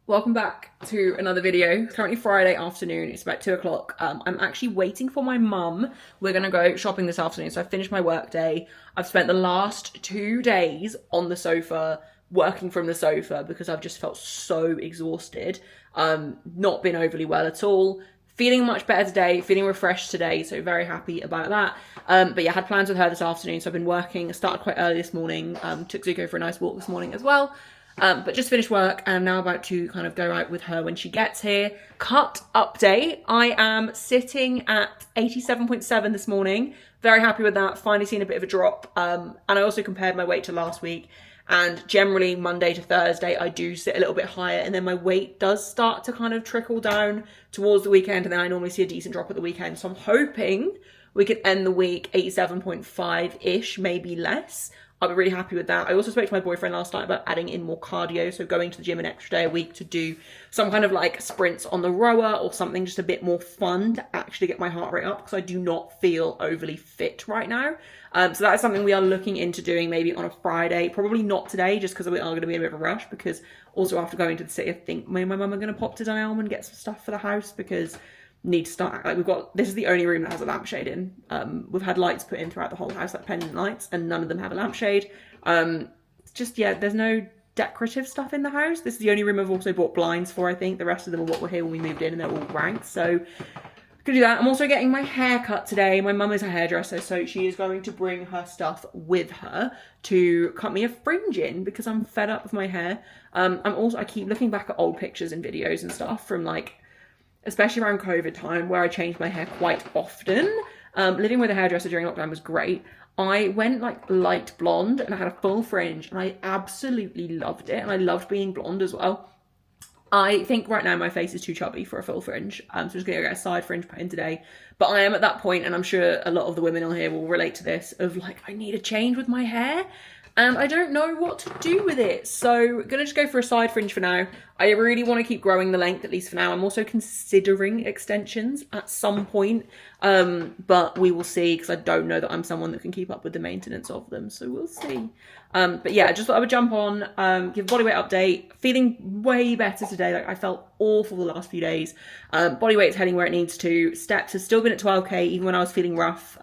Welcome back to another video. It's currently Friday afternoon. It's about 2 o'clock. I'm actually waiting for my mum. We're going to go shopping this afternoon. So I finished my work day. I've spent the last 2 days on the sofa, working from the sofa because I've just felt so exhausted. Not been overly well at all. Feeling much better today, feeling refreshed today, so very happy about that. But yeah, I had plans with her this afternoon, so I've been working. I started quite early this morning, took Zuko for a nice walk this morning as well. But just finished work and I'm now about to kind of go out with her when she gets here. Cut update. I am sitting at 87.7 this morning. Very happy with that. Finally seen a bit of a drop. And I also compared my weight to last week. And generally Monday to Thursday, I do sit a little bit higher and then my weight does start to kind of trickle down towards the weekend. And then I normally see a decent drop at the weekend. So I'm hoping we can end the week 87.5-ish, maybe less. I'll be really happy with that. I also spoke to my boyfriend last night about adding in more cardio, so going to the gym an extra day a week to do some kind of like sprints on the rower or something just a bit more fun to actually get my heart rate up because I do not feel overly fit right now. So that is something we are looking into doing maybe on a Friday. Probably not today just because we are going to be in a bit of a rush because also after going to the city, I think me and my mum are going to pop to Dunelm and get some stuff for the house because need to start, like this is the only room that has a lampshade in. We've had lights put in throughout the whole house, like pendant lights, and none of them have a lampshade. It's just, yeah, there's no decorative stuff in the house. This is the only room I've also bought blinds for, I think. The rest of them are what were here when we moved in and they're all ranked, so could do that. I'm also getting my hair cut today. My mum is a hairdresser, so she is going to bring her stuff with her to cut me a fringe in because I'm fed up with my hair. I keep looking back at old pictures and videos and stuff from like, especially around COVID time where I changed my hair quite often. Living with a hairdresser during lockdown was great. I went like light blonde and I had a full fringe and I absolutely loved it. And I loved being blonde as well. I think right now my face is too chubby for a full fringe. So I'm just going to get a side fringe put in today. But I am at that point, and I'm sure a lot of the women on here will relate to this, of like, I need a change with my hair. And I don't know what to do with it. So I'm gonna just go for a side fringe for now. I really want to keep growing the length, at least for now. I'm also considering extensions at some point, but we will see because I don't know that I'm someone that can keep up with the maintenance of them. So we'll see. But yeah, I just thought I would jump on, give a body weight update. Feeling way better today. Like I felt awful the last few days. Body weight's heading where it needs to. Steps have still been at 12k even when I was feeling rough.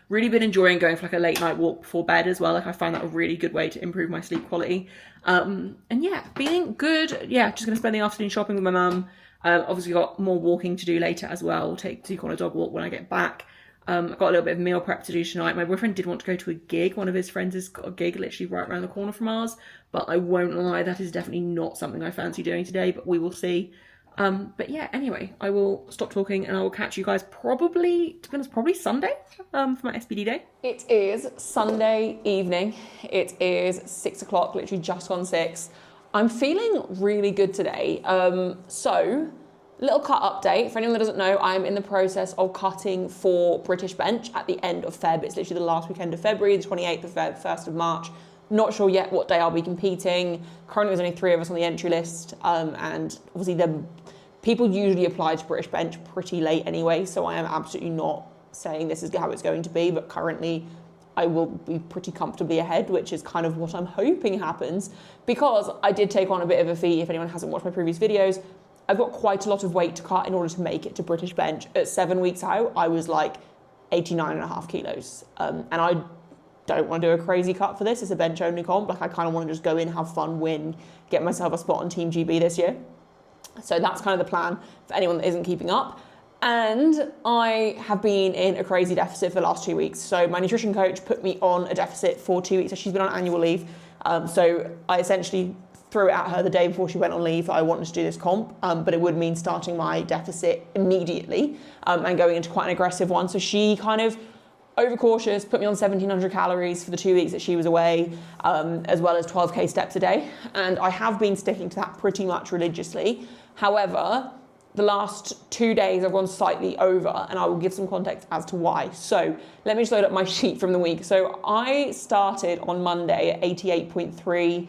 Really been enjoying going for like a late night walk before bed as well. Like I found that a really good way to improve my sleep quality. And yeah, feeling good. Yeah, just gonna spend the afternoon shopping with my mum. Obviously got more walking to do later as well. Take Zuko on a dog walk when I get back. I've got a little bit of meal prep to do tonight. My boyfriend did want to go to a gig. One of his friends has got a gig literally right around the corner from ours. But I won't lie, that is definitely not something I fancy doing today, but we will see. But yeah, anyway, I will stop talking and I will catch you guys probably, to be honest, probably Sunday for my SBD day. It is Sunday evening. It is 6 o'clock, literally just gone 6. I'm feeling really good today. Little cut update. For anyone that doesn't know, I'm in the process of cutting for British Bench at the end of Feb. It's literally the last weekend of February, the 28th of Feb, 1st of March. Not sure yet what day I'll be competing. Currently, there's only 3 of us on the entry list. And obviously, people usually apply to British Bench pretty late anyway. So I am absolutely not saying this is how it's going to be. But currently, I will be pretty comfortably ahead, which is kind of what I'm hoping happens. Because I did take on a bit of a feat. If anyone hasn't watched my previous videos, I've got quite a lot of weight to cut in order to make it to British Bench. At 7 weeks out, I was like 89.5 kilos. And I don't want to do a crazy cut for this. It's a bench only comp. Like I kind of want to just go in, have fun, win, get myself a spot on Team GB this year. So that's kind of the plan for anyone that isn't keeping up. And I have been in a crazy deficit for the last 2 weeks. So my nutrition coach put me on a deficit for 2 weeks. So she's been on annual leave. So I essentially threw it at her the day before she went on leave that I wanted to do this comp, but it would mean starting my deficit immediately and going into quite an aggressive one. So she kind of overcautious, put me on 1,700 calories for the 2 weeks that she was away, as well as 12k steps a day. And I have been sticking to that pretty much religiously. However, the last 2 days I've gone slightly over, and I will give some context as to why. So let me just load up my sheet from the week. So I started on Monday at 88.3.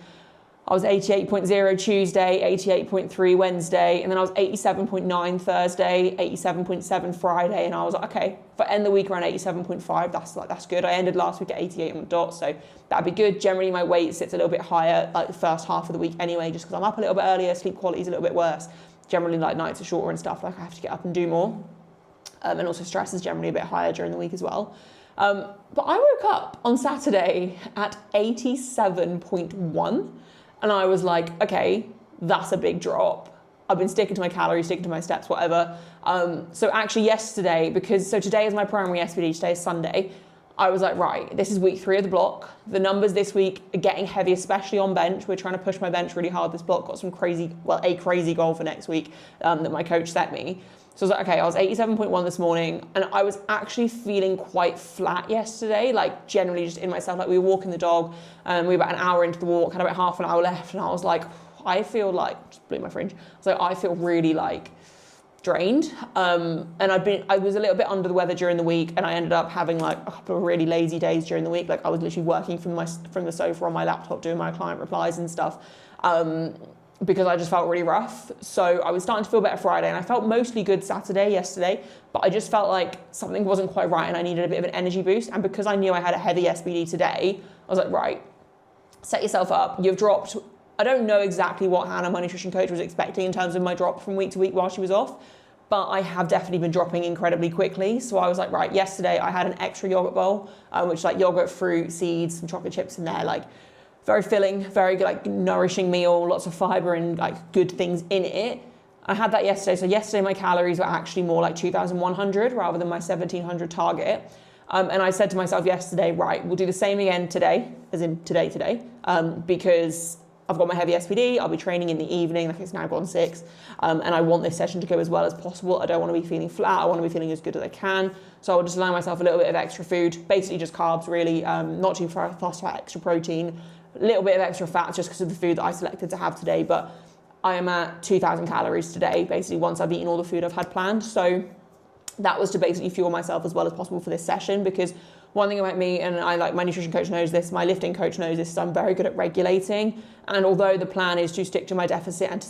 I was 88.0 Tuesday, 88.3 Wednesday, and then I was 87.9 Thursday, 87.7 Friday, and I was like, okay, if I end the week around 87.5, that's good. I ended last week at 88 on the dot, so that'd be good. Generally, my weight sits a little bit higher, like the first half of the week anyway, just because I'm up a little bit earlier, sleep quality is a little bit worse. Generally, like nights are shorter and stuff, like I have to get up and do more. And also stress is generally a bit higher during the week as well. But I woke up on Saturday at 87.1. And I was like, okay, that's a big drop. I've been sticking to my calories, sticking to my steps, whatever. So actually yesterday, so today is my primary SBD, today is Sunday, I was like, right, this is week 3 of the block. The numbers this week are getting heavy, especially on bench. We're trying to push my bench really hard this block. Got some a crazy goal for next week that my coach set me. So I was like, okay, I was 87.1 this morning, and I was actually feeling quite flat yesterday, like generally just in myself. Like we were walking the dog, and we were about an hour into the walk, had about half an hour left, and I was like, I feel like, just blew my fringe. So I feel really like drained. And I was a little bit under the weather during the week, and I ended up having like a couple of really lazy days during the week. Like I was literally working from the sofa on my laptop, doing my client replies and stuff. Because I just felt really rough. So I was starting to feel better Friday, and I felt mostly good yesterday, but I just felt like something wasn't quite right and I needed a bit of an energy boost. And because I knew I had a heavy SBD today, I was like, right, set yourself up. You've dropped, I don't know exactly what Hannah, my nutrition coach, was expecting in terms of my drop from week to week while she was off, but I have definitely been dropping incredibly quickly. So I was like, right, yesterday I had an extra yogurt bowl, which like yogurt, fruit, seeds, some chocolate chips in there, like very filling, very good, like nourishing meal, lots of fiber and like good things in it. I had that yesterday. So yesterday my calories were actually more like 2,100 rather than my 1,700 target. And I said to myself yesterday, right, we'll do the same again today, as in today, because I've got my heavy SBD, I'll be training in the evening, like it's now gone 6, and I want this session to go as well as possible. I don't want to be feeling flat, I want to be feeling as good as I can. So I'll just allow myself a little bit of extra food, basically just carbs really, not too fast fat, extra protein, a little bit of extra fat just because of the food that I selected to have today. But I am at 2,000 calories today, basically once I've eaten all the food I've had planned. So that was to basically fuel myself as well as possible for this session, because one thing about me, and I like my nutrition coach knows this, my lifting coach knows this, is I'm very good at regulating. And although the plan is to stick to my deficit and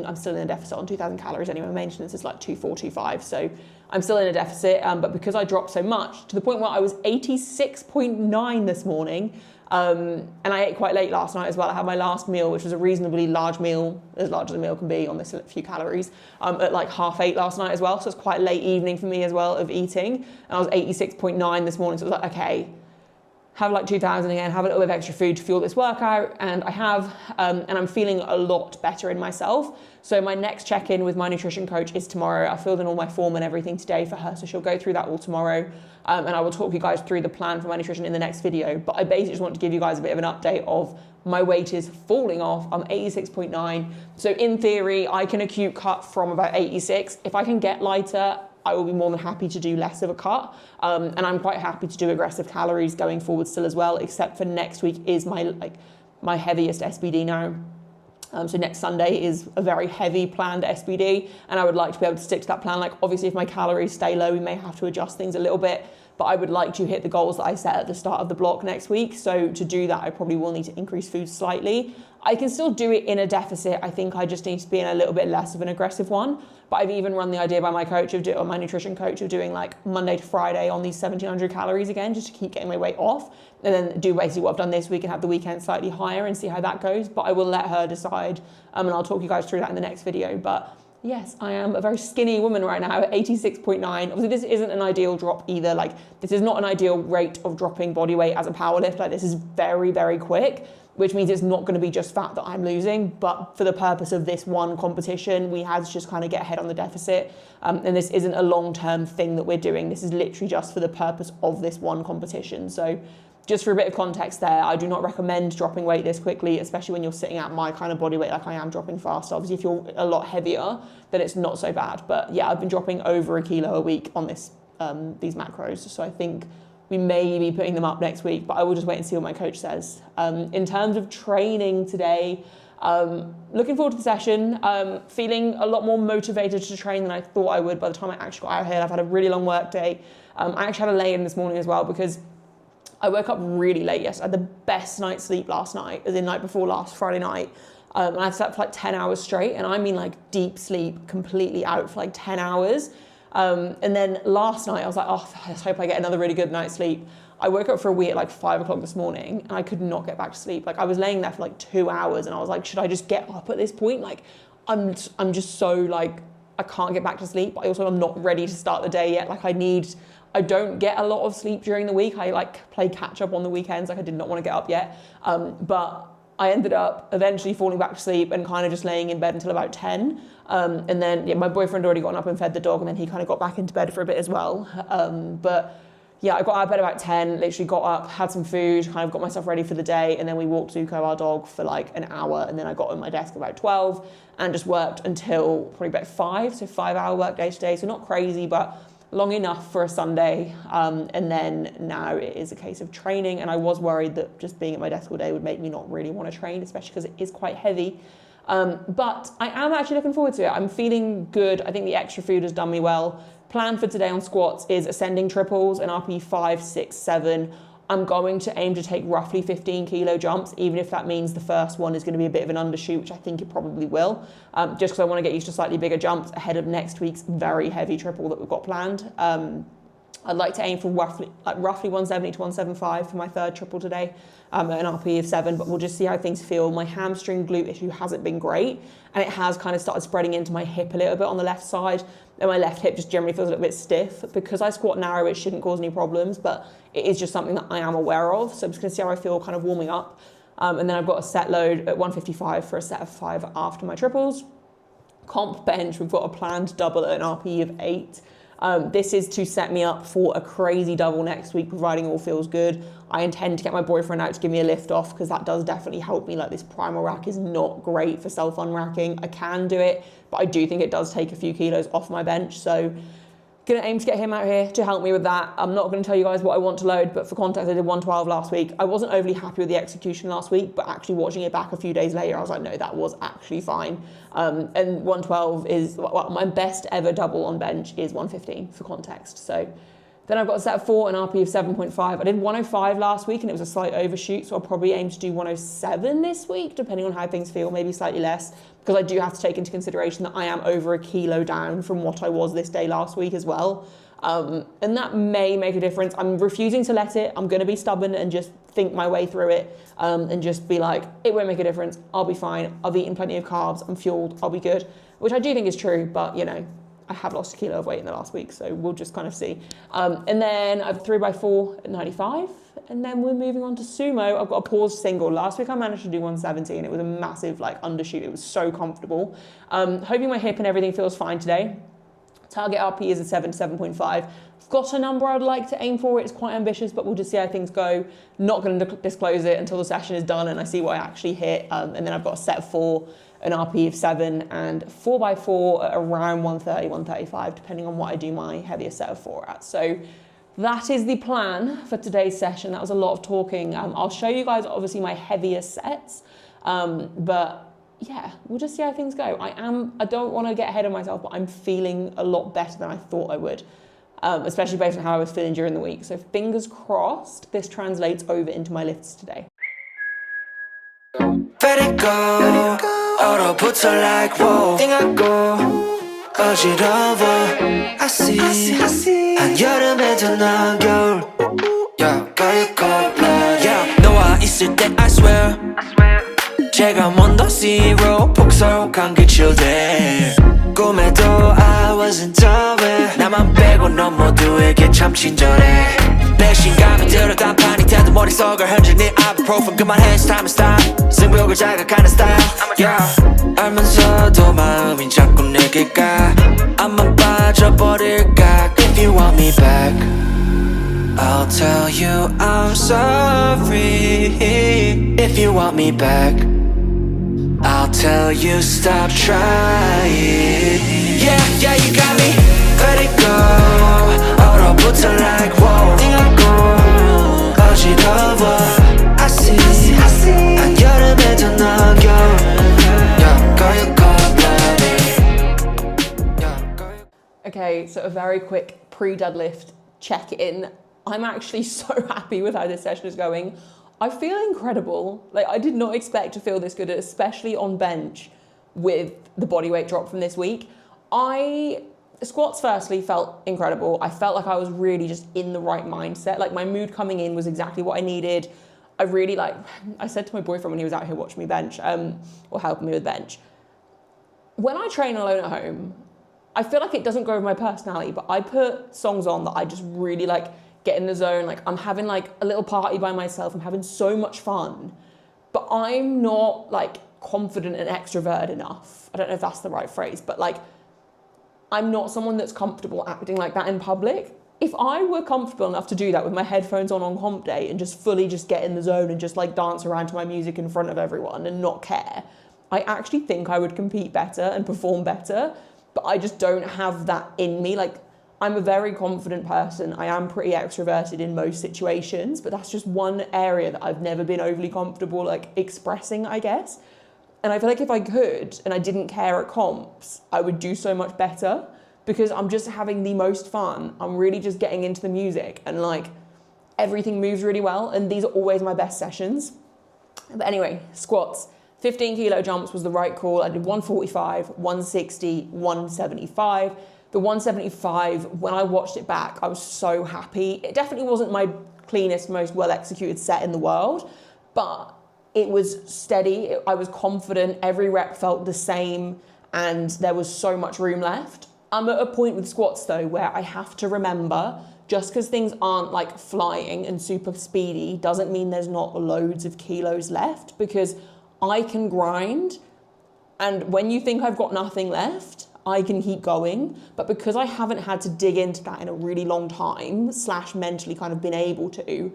I'm still in a deficit on 2,000 calories anyway. My maintenance is like 2,425. So I'm still in a deficit, but because I dropped so much to the point where I was 86.9 this morning, and I ate quite late last night as well. I had my last meal, which was a reasonably large meal, as large as a meal can be on this few calories, at like 8:30 last night as well. So it's quite a late evening for me as well of eating. And I was 86.9 this morning. So it was like, okay, have like 2,000 again, have a little bit of extra food to fuel this workout. And I have, and I'm feeling a lot better in myself. So my next check-in with my nutrition coach is tomorrow. I filled in all my form and everything today for her. So she'll go through that all tomorrow. And I will talk you guys through the plan for my nutrition in the next video. But I basically just want to give you guys a bit of an update of my weight is falling off. I'm 86.9. So in theory, I can acute cut from about 86. If I can get lighter, I will be more than happy to do less of a cut. And I'm quite happy to do aggressive calories going forward still as well, except for next week is my heaviest SBD now. So next Sunday is a very heavy planned SBD, and I would like to be able to stick to that plan. Like obviously if my calories stay low, we may have to adjust things a little bit, but I would like to hit the goals that I set at the start of the block next week. So to do that, I probably will need to increase food slightly. I can still do it in a deficit. I think I just need to be in a little bit less of an aggressive one. But I've even run the idea by my coach or my nutrition coach of doing like Monday to Friday on these 1,700 calories again, just to keep getting my weight off, and then do basically what I've done this week and have the weekend slightly higher and see how that goes. But I will let her decide, and I'll talk you guys through that in the next video. But yes, I am a very skinny woman right now at 86.9. Obviously, this isn't an ideal drop either. Like, this is not an ideal rate of dropping body weight as a powerlift. Like, this is very, very quick, which means it's not going to be just fat that I'm losing. But for the purpose of this one competition, we had to just kind of get ahead on the deficit. And this isn't a long-term thing that we're doing. This is literally just for the purpose of this one competition. So just for a bit of context there, I do not recommend dropping weight this quickly, especially when you're sitting at my kind of body weight like I am dropping fast. Obviously, if you're a lot heavier, then it's not so bad. But yeah, I've been dropping over 1 kilo a week on this these macros. So I think we may be putting them up next week, but I will just wait and see what my coach says. In terms of training today, looking forward to the session, feeling a lot more motivated to train than I thought I would by the time I actually got out here. I've had a really long work day. I actually had a lay-in this morning as well because I woke up really late yesterday. I had the best night's sleep last night, as in night before last, Friday night. And I slept for like 10 hours straight, and I mean like deep sleep, completely out for like 10 hours. And then last night I was like, oh, I hope I get another really good night's sleep. I woke up for a wee at like 5 o'clock this morning, and I could not get back to sleep. Like I was laying there for like 2 hours, and I was like, should I just get up at this point? Like I'm just so like, I can't get back to sleep. But I'm not ready to start the day yet. Like I don't get a lot of sleep during the week. I like play catch up on the weekends. Like I did not want to get up yet. But I ended up eventually falling back to sleep and kind of just laying in bed until about 10. And then my boyfriend already gotten up and fed the dog, and then he kind of got back into bed for a bit as well. But yeah, I got out of bed about 10, literally got up, had some food, kind of got myself ready for the day, and then we walked Zuko, our dog, for like an hour, and then I got on my desk about 12 and just worked until probably about 5, so 5-hour work day today. So not crazy, but long enough for a Sunday. And then now it is a case of training, and I was worried that just being at my desk all day would make me not really want to train, especially because it is quite heavy. But I am actually looking forward to it. I'm feeling good. I think the extra food has done me well. Plan for today on squats is ascending triples and RP 5, 6, 7. I'm going to aim to take roughly 15 kilo jumps, even if that means the first one is going to be a bit of an undershoot, which I think it probably will, just because I want to get used to slightly bigger jumps ahead of next week's very heavy triple that we've got planned. I'd like to aim for roughly 170 to 175 for my third triple today, at an RP of 7, but we'll just see how things feel. My hamstring glute issue hasn't been great, and it has kind of started spreading into my hip a little bit on the left side, and my left hip just generally feels a little bit stiff. Because I squat narrow, it shouldn't cause any problems, but it is just something that I am aware of, so I'm just going to see how I feel kind of warming up. And then I've got a set load at 155 for a set of 5 after my triples. Comp bench, we've got a planned double at an RP of 8. This is to set me up for a crazy double next week, providing all feels good. I intend to get my boyfriend out to give me a lift off, because that does definitely help me. Like, this primal rack is not great for self-unracking. I can do it, but I do think it does take a few kilos off my bench. So gonna aim to get him out here to help me with that. I'm not gonna tell you guys what I want to load, but for context, I did 112 last week. I wasn't overly happy with the execution last week, but actually watching it back a few days later, I was like, no, that was actually fine. And 112 is, well, my best ever double on bench is 115 for context. So then I've got a set of 4, an RP of 7.5. I did 105 last week, and it was a slight overshoot, so I'll probably aim to do 107 this week, depending on how things feel, maybe slightly less, because I do have to take into consideration that I am over a kilo down from what I was this day last week as well. And that may make a difference. I'm refusing to let it. I'm going to be stubborn and just think my way through it, and just be like, it won't make a difference. I'll be fine. I've eaten plenty of carbs. I'm fueled. I'll be good, which I do think is true, but you know, I have lost a kilo of weight in the last week, so we'll just kind of see. And then I have 3x4 at 95, and then we're moving on to sumo. I've got a paused single. Last week I managed to do 170, and it was a massive like undershoot. It was so comfortable. Hoping my hip and everything feels fine today. Target RP is a 7 to 7.5. I've got a number I'd like to aim for. It's quite ambitious, but we'll just see how things go. Not going to disclose it until the session is done and I see what I actually hit. And then I've got a set of 4, an RP of 7, and 4x4 at around 130, 135, depending on what I do my heaviest set of 4 at. So that is the plan for today's session. That was a lot of talking. I'll show you guys obviously my heaviest sets, but yeah, we'll just see how things go. I don't want to get ahead of myself, but I'm feeling a lot better than I thought I would, especially based on how I was feeling during the week. So fingers crossed this translates over into my lifts today. Let it go, 얼어붙어 like whoa. 띵하고 어지러워. I see 한여름에도 난 겨울. Yeah, 가요거 blood. Yeah, 너와 있을 때 I swear. 제가 먼저 zero 폭설한 그 children. 꿈에도 I wasn't aware. 나만 빼고 넌 모두에게 참 친절해. 내 신감이 들어 단판이 태도 머릿속을 흔드는 ibuprofen 그만해 it's time to stop. 승부욕을 자극하는 style. Yeah, 알면서도 마음이 자꾸 내게 가. 안만 빠져버릴까. If you want me back, I'll tell you I'm sorry. If you want me back, I'll tell you stop trying. Yeah, yeah, you got me. Let it go. 얼어붙어 like whoa. 띵하고 어지러워. I see 한여름에도 넌 겨울. Yeah, go. Okay, so a very quick pre-deadlift check-in. I'm actually so happy with how this session is going. I feel incredible. Like, I did not expect to feel this good, especially on bench with the body weight drop from this week. Squats firstly felt incredible. I felt like I was really just in the right mindset. Like, my mood coming in was exactly what I needed. I said to my boyfriend when he was out here watching me bench, or helping me with bench, when I train alone at home, I feel like it doesn't go with my personality, but I put songs on that I just really like, get in the zone. Like, I'm having like a little party by myself. I'm having so much fun, but I'm not like confident and extroverted enough. I don't know if that's the right phrase, but like, I'm not someone that's comfortable acting like that in public. If I were comfortable enough to do that with my headphones on comp day and just fully just get in the zone and just like dance around to my music in front of everyone and not care, I actually think I would compete better and perform better, but I just don't have that in me. Like, I'm a very confident person. I am pretty extroverted in most situations, but that's just one area that I've never been overly comfortable like expressing, I guess. And I feel like if I could and I didn't care at comps, I would do so much better, because I'm just having the most fun. I'm really just getting into the music and like everything moves really well. And these are always my best sessions. But anyway, squats, 15 kilo jumps was the right call. I did 145, 160, 175. The 175, when I watched it back, I was so happy. It definitely wasn't my cleanest, most well executed set in the world, but it was steady. I was confident. Every rep felt the same and there was so much room left. I'm at a point with squats though where I have to remember, just because things aren't like flying and super speedy doesn't mean there's not loads of kilos left, because I can grind, and when you think I've got nothing left, I can keep going. But because I haven't had to dig into that in a really long time, / mentally kind of been able to,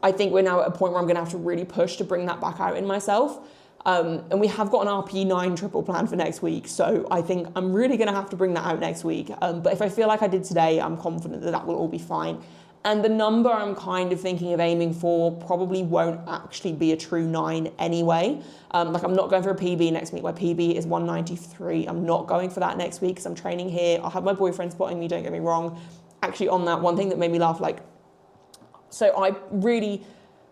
I think we're now at a point where I'm gonna have to really push to bring that back out in myself. And we have got an RP9 triple plan for next week, so I think I'm really going to have to bring that out next week. But if I feel like I did today, I'm confident that that will all be fine. And the number I'm kind of thinking of aiming for probably won't actually be a true 9 anyway. Like, I'm not going for a PB next week. My PB is 193. I'm not going for that next week because I'm training here. I'll have my boyfriend spotting me, don't get me wrong. Actually, on that, one thing that made me laugh,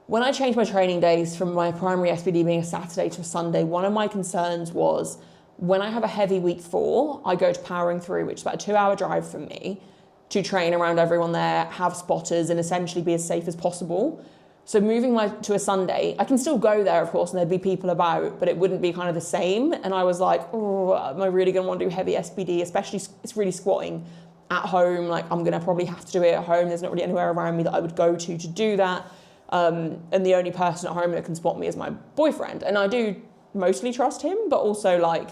when I changed my training days from my primary SBD being a Saturday to a Sunday, one of my concerns was when I have a heavy week 4, I go to powering through, which is about a 2-hour drive from me, to train around everyone there, have spotters, and essentially be as safe as possible. So moving to a Sunday, I can still go there, of course, and there'd be people about, but it wouldn't be kind of the same. And I was like, oh, am I really going to want to do heavy SBD? Especially, it's really squatting at home. Like, I'm going to probably have to do it at home. There's not really anywhere around me that I would go to do that. And the only person at home that can spot me is my boyfriend. And I do mostly trust him, but also like,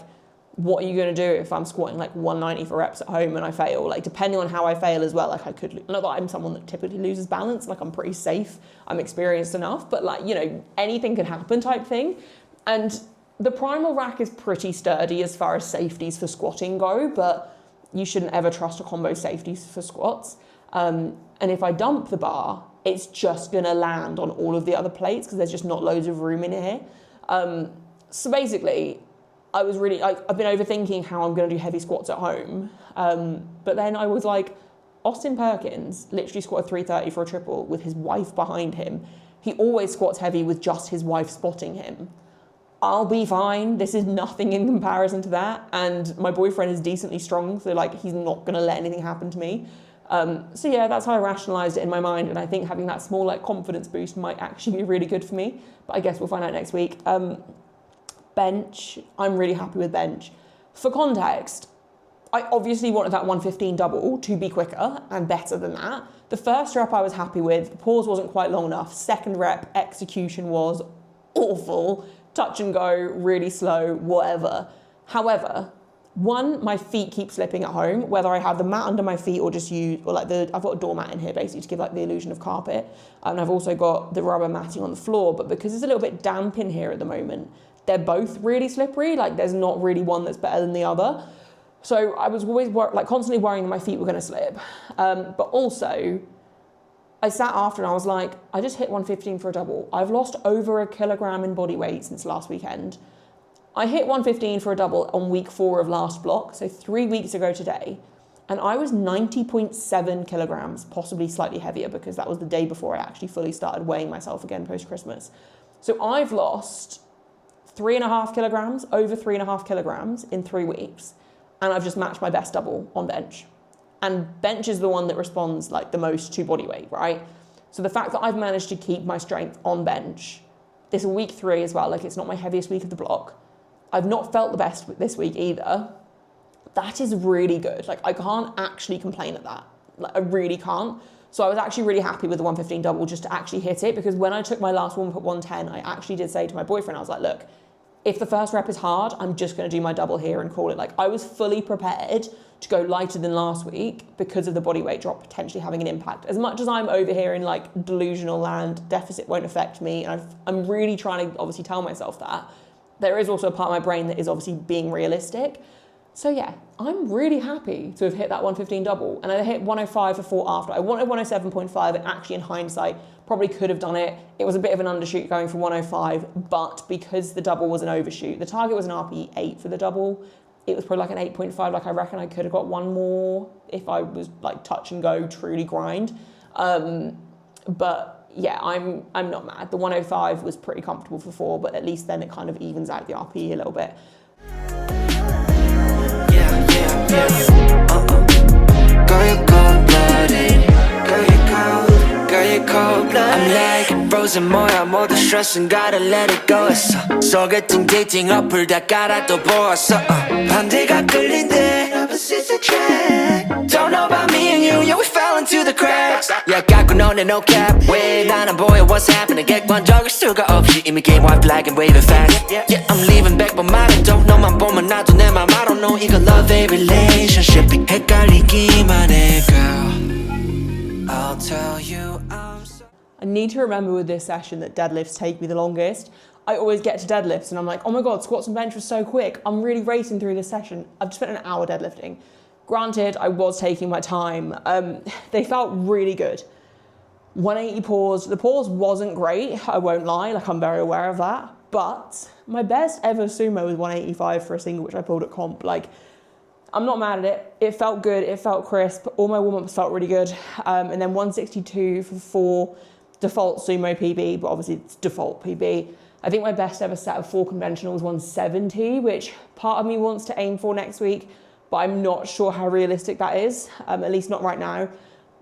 what are you going to do if I'm squatting like 190 for reps at home and I fail? Like, depending on how I fail as well, like I could, not that I'm someone that typically loses balance, like I'm pretty safe, I'm experienced enough, but like, you know, anything could happen type thing. And the primal rack is pretty sturdy as far as safeties for squatting go, but you shouldn't ever trust a combo safeties for squats. And if I dump the bar, it's just going to land on all of the other plates because there's just not loads of room in here. So basically, I've been overthinking how I'm going to do heavy squats at home. But then I was like, Austin Perkins literally squatted 330 for a triple with his wife behind him. He always squats heavy with just his wife spotting him. I'll be fine. This is nothing in comparison to that. And my boyfriend is decently strong, so like he's not going to let anything happen to me. So yeah, that's how I rationalized it in my mind. And I think having that small like confidence boost might actually be really good for me. But I guess we'll find out next week. Bench, I'm really happy with bench. For context, I obviously wanted that 115 double to be quicker and better than that. The first rep I was happy with, the pause wasn't quite long enough. Second rep, execution was awful. Touch and go, really slow, whatever. However, one, my feet keep slipping at home, whether I have the mat under my feet or just I've got a doormat in here basically to give like the illusion of carpet. And I've also got the rubber matting on the floor, but because it's a little bit damp in here at the moment, they're both really slippery. Like there's not really one that's better than the other. So I was always constantly worrying that my feet were going to slip. But also, I sat after and I was like, I just hit 115 for a double. I've lost over a kilogram in body weight since last weekend. I hit 115 for a double on week 4 of last block, so 3 weeks ago today. and I was 90.7 kilograms, possibly slightly heavier because that was the day before I actually fully started weighing myself again post-Christmas. So I've lost 3.5 kilograms, over 3.5 kilograms in 3 weeks, and I've just matched my best double on bench. And bench is the one that responds like the most to body weight, right? So the fact that I've managed to keep my strength on bench, this is week 3 as well, like it's not my heaviest week of the block. I've not felt the best this week either. That is really good. Like I can't actually complain at that. Like I really can't. So I was actually really happy with the 115 double just to actually hit it, because when I took my last warm up at 110, I actually did say to my boyfriend, I was like, look, if the first rep is hard, I'm just going to do my double here and call it. Like I was fully prepared to go lighter than last week because of the body weight drop potentially having an impact. As much as I'm over here in like delusional land, deficit won't affect me, and I'm really trying to obviously tell myself that, there is also a part of my brain that is obviously being realistic. So yeah, I'm really happy to have hit that 115 double, and I hit 105 for 4 after. I wanted 107.5, and actually in hindsight, probably could have done it. It was a bit of an undershoot going for 105, but because the double was an overshoot, the target was an RPE 8 for the double. It was probably like an 8.5, like I reckon I could have got one more if I was like touch and go, truly grind. But yeah, I'm not mad. The 105 was pretty comfortable for 4, but at least then it kind of evens out the RPE a little bit. I'm like frozen 뭐야 모두 stress은 gotta let it go 했어 소개팅 데이팅 어플 다 깔아 또 보았어 반대가 끌린대 opposites attract Don't know about me and you, yeah we fell into the cracks Yeah 깎고 너네 no cap 왜 나는 보여 what's happening 객관적일 수가 없이 이미 game white black and waving fast Yeah I'm leaving back but 말은 don't 너만 보면 나도 내 맘 I don't know 이건 love a relationship 헷갈리기만 해 girl I'll tell you I'm so I need to remember with this session that deadlifts take me the longest. I always get to deadlifts and I'm like, oh my God, squats and bench was so quick. I'm really racing through this session. I've just spent an hour deadlifting. Granted, I was taking my time. They felt really good. 180 pause. The pause wasn't great, I won't lie, like I'm very aware of that. But my best ever sumo was 185 for a single, which I pulled at comp. Like, I'm not mad at it. It felt good, it felt crisp. All my warm-ups felt really good. And then 162 for 4, default sumo PB, but obviously it's default PB. I think my best ever set of 4 conventional was 170, which part of me wants to aim for next week, but I'm not sure how realistic that is, at least not right now.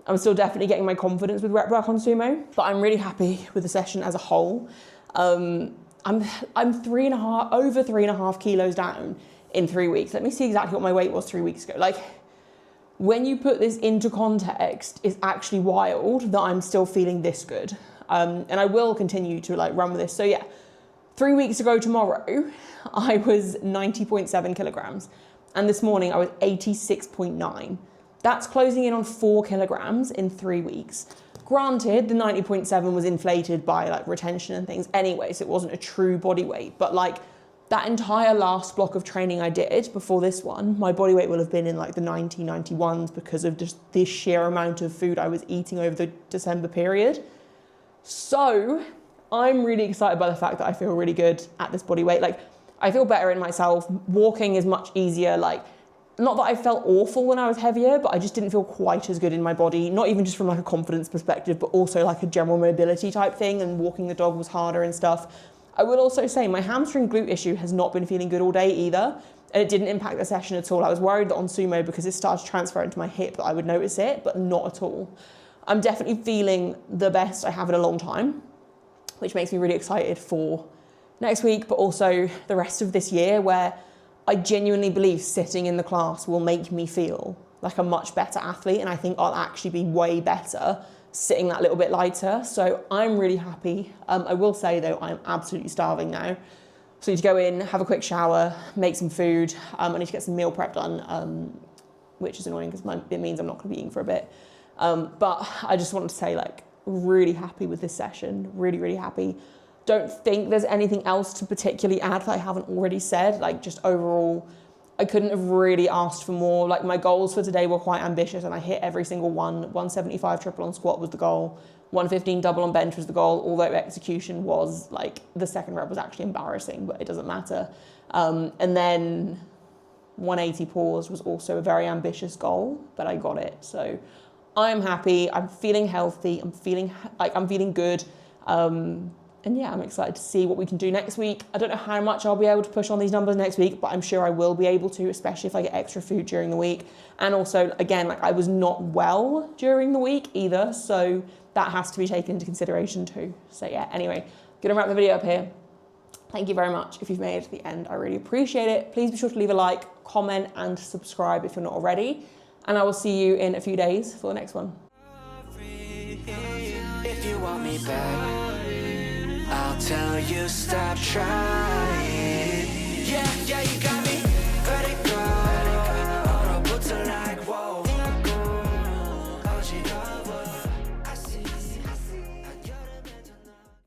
I'm still definitely getting my confidence with rep work on sumo, but I'm really happy with the session as a whole. I'm over 3.5 kilos down in 3 weeks. Let me see exactly what my weight was 3 weeks ago. Like, when you put this into context, it's actually wild that I'm still feeling this good. And I will continue to like run with this. So yeah, 3 weeks ago tomorrow, I was 90.7 kilograms. And this morning I was 86.9. That's closing in on 4 kilograms in 3 weeks. Granted, the 90.7 was inflated by like retention and things anyway, so it wasn't a true body weight, but like that entire last block of training I did before this one, my body weight will have been in like the 90, 91s because of just the sheer amount of food I was eating over the December period. So I'm really excited by the fact that I feel really good at this body weight. Like I feel better in myself. Walking is much easier. Like, not that I felt awful when I was heavier, but I just didn't feel quite as good in my body, not even just from like a confidence perspective, but also like a general mobility type thing, and walking the dog was harder and stuff. I will also say my hamstring glute issue has not been feeling good all day either, and it didn't impact the session at all. I was worried that on sumo, because it started to transfer into my hip, that I would notice it, but not at all. I'm definitely feeling the best I have in a long time, which makes me really excited for next week, but also the rest of this year, where I genuinely believe sitting in the class will make me feel like a much better athlete, and I think I'll actually be way better sitting that little bit lighter. So I'm really happy. I will say though, I'm absolutely starving now. So I need to go in, have a quick shower, make some food. I need to get some meal prep done, which is annoying because it means I'm not going to be eating for a bit. But I just wanted to say, like, really happy with this session. Really, really happy. Don't think there's anything else to particularly add that I haven't already said. Like, just overall, I couldn't have really asked for more. Like, my goals for today were quite ambitious and I hit every single one. 175 triple on squat was the goal. 115 double on bench was the goal, although execution was, like, the second rep was actually embarrassing, but it doesn't matter. And then 180 paused was also a very ambitious goal, but I got it. So I'm happy. I'm feeling healthy. I'm feeling good. And yeah, I'm excited to see what we can do next week. I don't know how much I'll be able to push on these numbers next week, but I'm sure I will be able to, especially if I get extra food during the week. And also, again, like I was not well during the week either, so that has to be taken into consideration too. So yeah, anyway, gonna wrap the video up here. Thank you very much if you've made it to the end. I really appreciate it. Please be sure to leave a like, comment, and subscribe if you're not already. And I will see you in a few days for the next one. If you want me back, I'll tell you stop trying.